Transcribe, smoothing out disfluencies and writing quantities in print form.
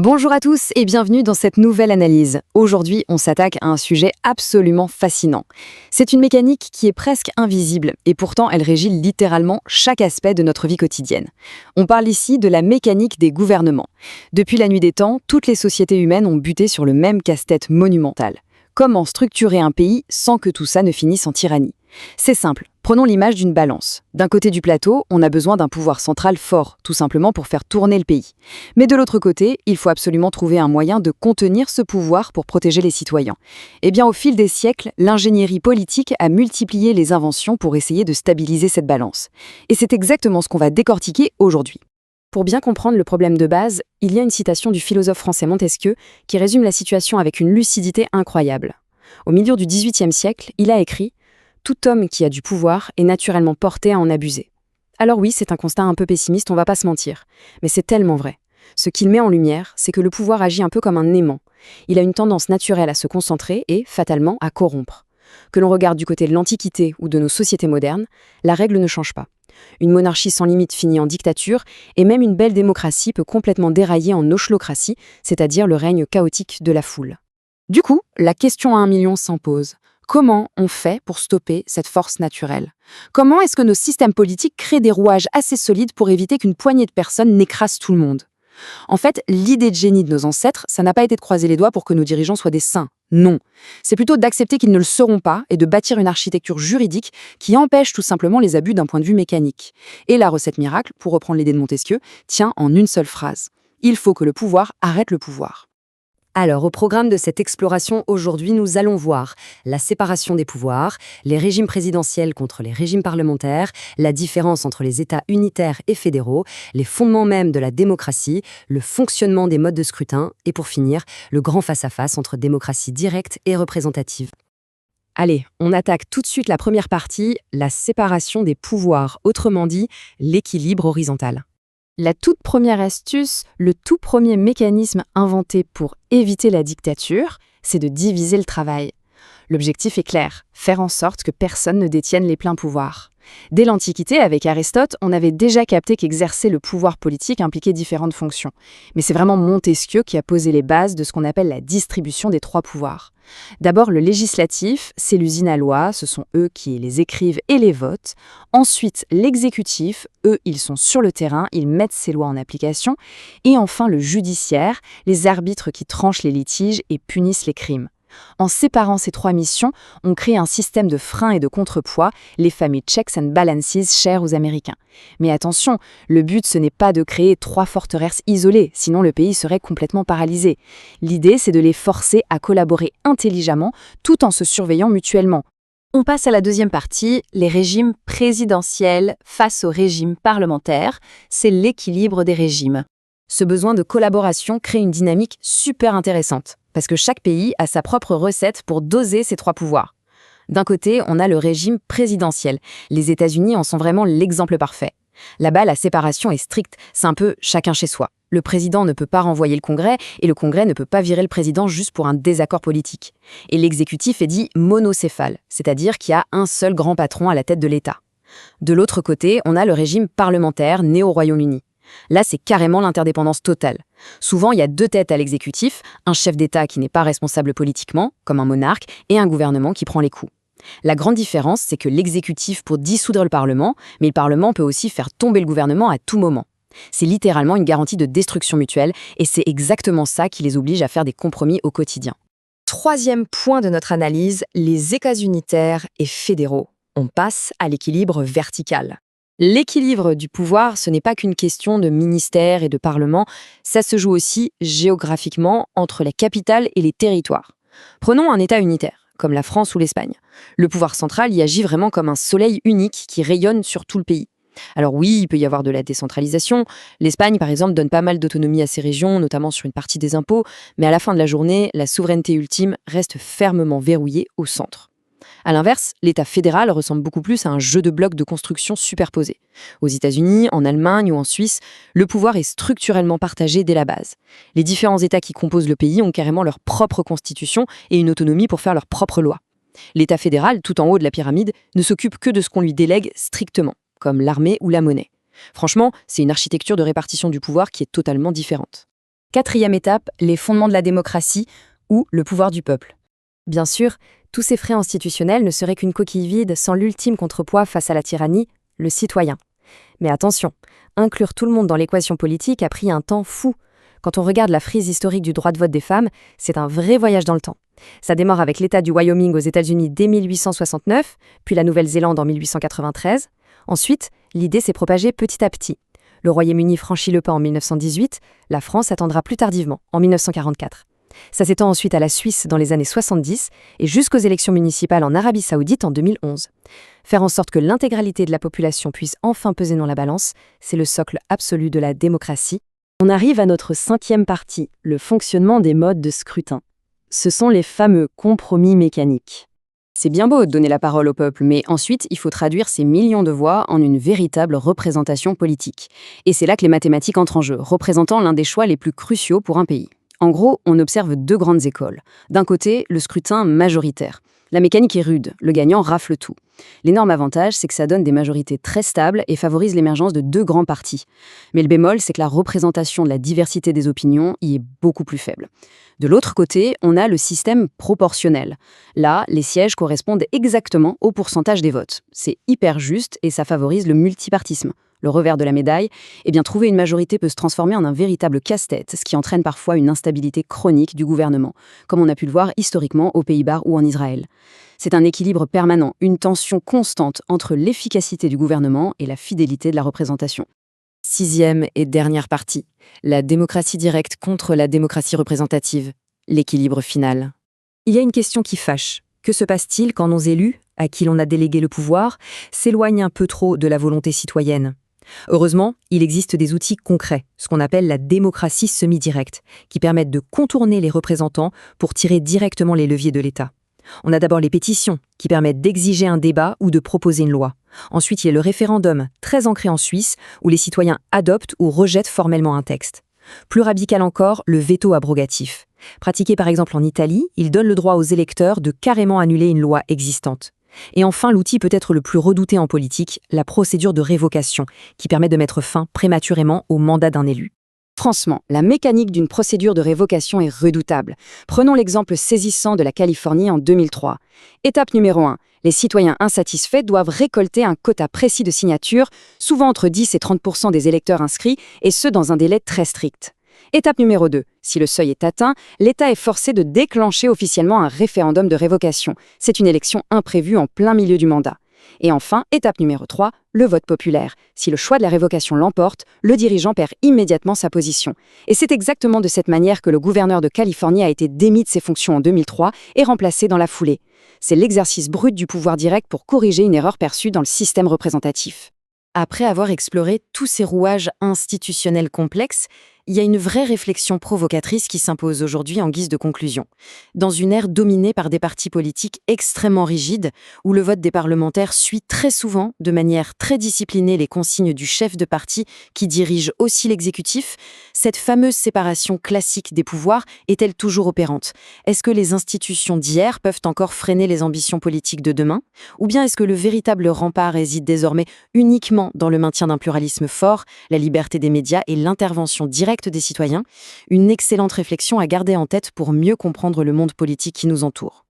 Bonjour à tous et bienvenue dans cette nouvelle analyse. Aujourd'hui, on s'attaque à un sujet absolument fascinant. C'est une mécanique qui est presque invisible et pourtant elle régit littéralement chaque aspect de notre vie quotidienne. On parle ici de la mécanique des gouvernements. Depuis la nuit des temps, toutes les sociétés humaines ont buté sur le même casse-tête monumental. Comment structurer un pays sans que tout ça ne finisse en tyrannie? C'est simple, prenons l'image d'une balance. D'un côté du plateau, on a besoin d'un pouvoir central fort, tout simplement pour faire tourner le pays. Mais de l'autre côté, il faut absolument trouver un moyen de contenir ce pouvoir pour protéger les citoyens. Eh bien, au fil des siècles, l'ingénierie politique a multiplié les inventions pour essayer de stabiliser cette balance. Et c'est exactement ce qu'on va décortiquer aujourd'hui. Pour bien comprendre le problème de base, il y a une citation du philosophe français Montesquieu qui résume la situation avec une lucidité incroyable. Au milieu du XVIIIe siècle, il a écrit « Tout homme qui a du pouvoir est naturellement porté à en abuser ». Alors oui, c'est un constat un peu pessimiste, on va pas se mentir, mais c'est tellement vrai. Ce qu'il met en lumière, c'est que le pouvoir agit un peu comme un aimant. Il a une tendance naturelle à se concentrer et, fatalement, à corrompre. Que l'on regarde du côté de l'Antiquité ou de nos sociétés modernes, la règle ne change pas. Une monarchie sans limite finit en dictature, et même une belle démocratie peut complètement dérailler en ochlocratie, c'est-à-dire le règne chaotique de la foule. Du coup, la question à 1 million s'impose. Comment on fait pour stopper cette force naturelle? Comment est-ce que nos systèmes politiques créent des rouages assez solides pour éviter qu'une poignée de personnes n'écrase tout le monde? En fait, l'idée de génie de nos ancêtres, ça n'a pas été de croiser les doigts pour que nos dirigeants soient des saints. Non. C'est plutôt d'accepter qu'ils ne le seront pas et de bâtir une architecture juridique qui empêche tout simplement les abus d'un point de vue mécanique. Et la recette miracle, pour reprendre l'idée de Montesquieu, tient en une seule phrase. Il faut que le pouvoir arrête le pouvoir. Alors, au programme de cette exploration, aujourd'hui, nous allons voir la séparation des pouvoirs, les régimes présidentiels contre les régimes parlementaires, la différence entre les États unitaires et fédéraux, les fondements même de la démocratie, le fonctionnement des modes de scrutin et pour finir, le grand face-à-face entre démocratie directe et représentative. Allez, on attaque tout de suite la première partie, la séparation des pouvoirs, autrement dit, l'équilibre horizontal. La toute première astuce, le tout premier mécanisme inventé pour éviter la dictature, c'est de diviser le travail. L'objectif est clair, faire en sorte que personne ne détienne les pleins pouvoirs. Dès l'Antiquité, avec Aristote, on avait déjà capté qu'exercer le pouvoir politique impliquait différentes fonctions. Mais c'est vraiment Montesquieu qui a posé les bases de ce qu'on appelle la distribution des 3 pouvoirs. D'abord, le législatif, c'est l'usine à loi, ce sont eux qui les écrivent et les votent. Ensuite, l'exécutif, eux, ils sont sur le terrain, ils mettent ces lois en application. Et enfin, le judiciaire, les arbitres qui tranchent les litiges et punissent les crimes. En séparant ces 3 missions, on crée un système de freins et de contrepoids, les fameux checks and balances chers aux Américains. Mais attention, le but ce n'est pas de créer 3 forteresses isolées, sinon le pays serait complètement paralysé. L'idée c'est de les forcer à collaborer intelligemment tout en se surveillant mutuellement. On passe à la deuxième partie, les régimes présidentiels face au régime parlementaire, c'est l'équilibre des régimes. Ce besoin de collaboration crée une dynamique super intéressante, parce que chaque pays a sa propre recette pour doser ces 3 pouvoirs. D'un côté, on a le régime présidentiel. Les États-Unis en sont vraiment l'exemple parfait. Là-bas, la séparation est stricte, c'est un peu chacun chez soi. Le président ne peut pas renvoyer le Congrès, et le Congrès ne peut pas virer le président juste pour un désaccord politique. Et l'exécutif est dit monocéphale, c'est-à-dire qu'il y a un seul grand patron à la tête de l'État. De l'autre côté, on a le régime parlementaire né au Royaume-Uni. Là, c'est carrément l'interdépendance totale. Souvent, il y a 2 têtes à l'exécutif, un chef d'État qui n'est pas responsable politiquement, comme un monarque, et un gouvernement qui prend les coups. La grande différence, c'est que l'exécutif peut dissoudre le Parlement, mais le Parlement peut aussi faire tomber le gouvernement à tout moment. C'est littéralement une garantie de destruction mutuelle, et c'est exactement ça qui les oblige à faire des compromis au quotidien. Troisième point de notre analyse, les États unitaires et fédéraux. On passe à l'équilibre vertical. L'équilibre du pouvoir, ce n'est pas qu'une question de ministère et de parlement, ça se joue aussi géographiquement entre la capitale et les territoires. Prenons un État unitaire, comme la France ou l'Espagne. Le pouvoir central y agit vraiment comme un soleil unique qui rayonne sur tout le pays. Alors oui, il peut y avoir de la décentralisation. L'Espagne, par exemple, donne pas mal d'autonomie à ses régions, notamment sur une partie des impôts, mais à la fin de la journée, la souveraineté ultime reste fermement verrouillée au centre. À l'inverse, l'État fédéral ressemble beaucoup plus à un jeu de blocs de construction superposés. Aux États-Unis, en Allemagne ou en Suisse, le pouvoir est structurellement partagé dès la base. Les différents États qui composent le pays ont carrément leur propre constitution et une autonomie pour faire leurs propres lois. L'État fédéral, tout en haut de la pyramide, ne s'occupe que de ce qu'on lui délègue strictement, comme l'armée ou la monnaie. Franchement, c'est une architecture de répartition du pouvoir qui est totalement différente. Quatrième étape, les fondements de la démocratie ou le pouvoir du peuple. Bien sûr, tous ces frais institutionnels ne seraient qu'une coquille vide sans l'ultime contrepoids face à la tyrannie, le citoyen. Mais attention, inclure tout le monde dans l'équation politique a pris un temps fou. Quand on regarde la frise historique du droit de vote des femmes, c'est un vrai voyage dans le temps. Ça démarre avec l'État du Wyoming aux États-Unis dès 1869, puis la Nouvelle-Zélande en 1893. Ensuite, l'idée s'est propagée petit à petit. Le Royaume-Uni franchit le pas en 1918, la France attendra plus tardivement, en 1944. Ça s'étend ensuite à la Suisse dans les années 70 et jusqu'aux élections municipales en Arabie Saoudite en 2011. Faire en sorte que l'intégralité de la population puisse enfin peser dans la balance, c'est le socle absolu de la démocratie. On arrive à notre cinquième partie, le fonctionnement des modes de scrutin. Ce sont les fameux compromis mécaniques. C'est bien beau de donner la parole au peuple, mais ensuite, il faut traduire ces millions de voix en une véritable représentation politique. Et c'est là que les mathématiques entrent en jeu, représentant l'un des choix les plus cruciaux pour un pays. En gros, on observe deux grandes écoles. D'un côté, le scrutin majoritaire. La mécanique est rude, le gagnant rafle tout. L'énorme avantage, c'est que ça donne des majorités très stables et favorise l'émergence de deux grands partis. Mais le bémol, c'est que la représentation de la diversité des opinions y est beaucoup plus faible. De l'autre côté, on a le système proportionnel. Là, les sièges correspondent exactement au pourcentage des votes. C'est hyper juste et ça favorise le multipartisme. Le revers de la médaille, eh bien trouver une majorité peut se transformer en un véritable casse-tête, ce qui entraîne parfois une instabilité chronique du gouvernement, comme on a pu le voir historiquement aux Pays-Bas ou en Israël. C'est un équilibre permanent, une tension constante entre l'efficacité du gouvernement et la fidélité de la représentation. Sixième et dernière partie, la démocratie directe contre la démocratie représentative, l'équilibre final. Il y a une question qui fâche. Que se passe-t-il quand nos élus, à qui l'on a délégué le pouvoir, s'éloignent un peu trop de la volonté citoyenne ? Heureusement, il existe des outils concrets, ce qu'on appelle la démocratie semi-directe, qui permettent de contourner les représentants pour tirer directement les leviers de l'État. On a d'abord les pétitions, qui permettent d'exiger un débat ou de proposer une loi. Ensuite, il y a le référendum, très ancré en Suisse, où les citoyens adoptent ou rejettent formellement un texte. Plus radical encore, le veto abrogatif. Pratiqué par exemple en Italie, il donne le droit aux électeurs de carrément annuler une loi existante. Et enfin, l'outil peut-être le plus redouté en politique, la procédure de révocation, qui permet de mettre fin prématurément au mandat d'un élu. Franchement, la mécanique d'une procédure de révocation est redoutable. Prenons l'exemple saisissant de la Californie en 2003. Étape numéro 1. Les citoyens insatisfaits doivent récolter un quota précis de signatures, souvent entre 10 et 30% des électeurs inscrits, et ce dans un délai très strict. Étape numéro 2. Si le seuil est atteint, l'État est forcé de déclencher officiellement un référendum de révocation. C'est une élection imprévue en plein milieu du mandat. Et enfin, étape numéro 3, le vote populaire. Si le choix de la révocation l'emporte, le dirigeant perd immédiatement sa position. Et c'est exactement de cette manière que le gouverneur de Californie a été démis de ses fonctions en 2003 et remplacé dans la foulée. C'est l'exercice brut du pouvoir direct pour corriger une erreur perçue dans le système représentatif. Après avoir exploré tous ces rouages institutionnels complexes, il y a une vraie réflexion provocatrice qui s'impose aujourd'hui en guise de conclusion. Dans une ère dominée par des partis politiques extrêmement rigides, où le vote des parlementaires suit très souvent, de manière très disciplinée, les consignes du chef de parti qui dirige aussi l'exécutif, cette fameuse séparation classique des pouvoirs est-elle toujours opérante ? Est-ce que les institutions d'hier peuvent encore freiner les ambitions politiques de demain ? Ou bien est-ce que le véritable rempart réside désormais uniquement dans le maintien d'un pluralisme fort, la liberté des médias et l'intervention directe des citoyens, une excellente réflexion à garder en tête pour mieux comprendre le monde politique qui nous entoure.